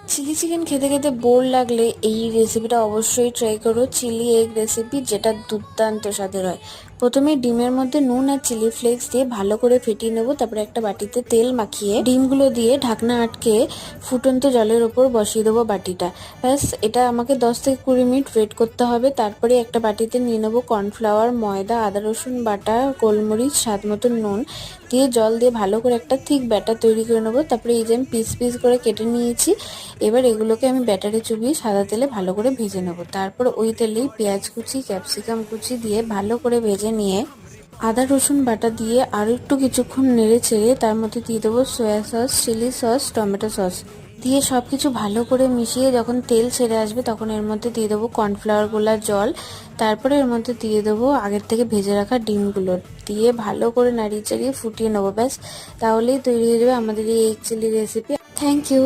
Chilli chicken খেতে খেতে bore লাগলে এই রেসিপিটা অবশ্যই ট্রাই করো। চিলি এগ রেসিপি, যেটা দুর্দান্ত স্বাদের হয়। প্রথমে ডিমের মধ্যে নুন আর চিলি ফ্লেক্স দিয়ে ভালো করে ফেটিয়ে নেবো। তারপরে একটা বাটিতে তেল মাখিয়ে ডিমগুলো দিয়ে ঢাকনা আটকে ফুটন্ত জলের ওপর বসিয়ে দেবো বাটিটা। ব্যাস, এটা আমাকে 10 থেকে 20 মিনিট ওয়েট করতে হবে। তারপরে একটা বাটিতে নিয়ে নেবো কর্নফ্লাওয়ার, ময়দা, আদা রসুন বাটা, গোলমরিচ, স্বাদ মতো নুন দিয়ে জল দিয়ে ভালো করে একটা থিক ব্যাটার তৈরি করে নেবো। তারপরে এই যে আমি পিস পিস করে কেটে নিয়েছি, এবার এগুলোকে আমি ব্যাটারে চুবিয়ে সাদা তেলে ভালো করে ভেজে নেব। তারপর ওই তেলেই পেঁয়াজ কুচি, ক্যাপসিকাম কুচি দিয়ে ভালো করে ভেজে নিয়ে আদা রসুন বাটা দিয়ে আরও একটু কিছুক্ষণ নেড়ে চেড়ে তার মধ্যে দিয়ে দেবো soya sauce, chilli sauce, tomato sauce দিয়ে সব কিছু ভালো করে মিশিয়ে যখন তেল ছেড়ে আসবে তখন এর মধ্যে দিয়ে দেবো কর্নফ্লাওয়ার গোলার জল। তারপরে এর মধ্যে দিয়ে দেবো আগের থেকে ভেজে রাখা ডিমগুলো দিয়ে ভালো করে নাড়িয়ে চাড়িয়ে ফুটিয়ে নেবো। ব্যাস, তাহলেই তৈরি হয়ে যাবে আমাদের এই egg chilli recipe. Thank you.